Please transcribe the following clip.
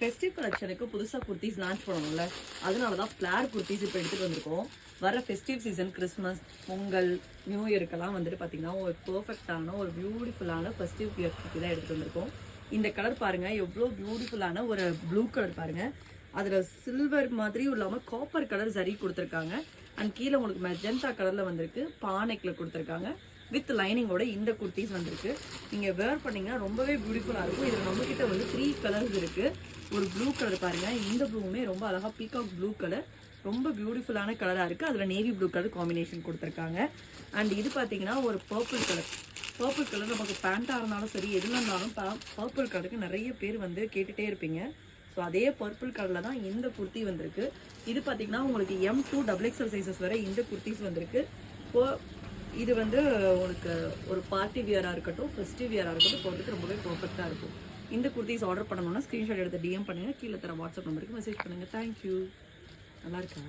Festive கலெக்ஷனுக்கு புதுசாக kurtis launch பண்ணணும்ல, அதனால தான் ஃப்ளார் குர்த்திஸ் இப்போ எடுத்துகிட்டு வந்திருக்கோம். வர festive season Christmas, Pongal, new இயருக்கெல்லாம் வந்துட்டு பார்த்தீங்கன்னா ஒரு பர்ஃபெக்டான ஒரு பியூட்டிஃபுல்லான ஃபெஸ்டிவ் வியர் குர்த்தி தான் எடுத்துகிட்டு வந்திருக்கோம். இந்த கலர் பாருங்கள், எவ்வளோ பியூட்டிஃபுல்லான ஒரு ப்ளூ கலர் பாருங்கள். அதில் சில்வர் மாதிரியும் இல்லாமல் காப்பர் கலர் சரி கொடுத்துருக்காங்க. அண்ட் கீழே உங்களுக்கு மெஜந்தா கலரில் வந்திருக்கு, பானைக்கில் கொடுத்துருக்காங்க. வித் லைனிங்கோட இந்த குர்த்திஸ் வந்திருக்கு. நீங்கள் வேர் பண்ணிங்கன்னா ரொம்பவே பியூட்டிஃபுல்லாக இருக்கும். இதில் நம்மக்கிட்ட வந்து 3 கலர்ஸ் இருக்குது. ஒரு ப்ளூ கலர் பாருங்கள், இந்த ப்ளூவுமே ரொம்ப அழகாக பீகாக் ப்ளூ கலர், ரொம்ப பியூட்டிஃபுல்லான கலராக இருக்குது. அதில் நேவி ப்ளூ கலர் காம்பினேஷன் கொடுத்துருக்காங்க. அண்ட் இது பார்த்தீங்கன்னா ஒரு பர்பிள் கலர். பர்பிள் கலர் நமக்கு பேண்ட்டாக இருந்தாலும் சரி எதுல இருந்தாலும் பர்பிள் கலருக்கு நிறைய பேர் வந்து கேட்டுகிட்டே இருப்பீங்க. ஸோ அதே பர்பிள் கலரில் தான் இந்த குர்த்தி வந்திருக்கு. இது பார்த்தீங்கன்னா உங்களுக்கு M2 XXL சைஸஸ் வரை இந்த குர்த்திஸ் வந்திருக்கு. இது வந்து உங்களுக்கு ஒரு பார்ட்டி வியராக இருக்கட்டும், ஃபெஸ்டிவ் வியராக இருக்கட்டும் போகிறதுக்கு ரொம்பவே பர்ஃபெக்டாக இருக்கும். இந்த குர்த்திஸ் ஆர்டர் பண்ணணும்னா ஸ்க்ரீன்ஷாட் எடுத்து DM பண்ணுங்கள். கீழே தர வாட்ஸ்அப் நம்பருக்கு மெசேஜ் பண்ணுங்கள். தேங்க்யூ. நல்லா இருக்கா?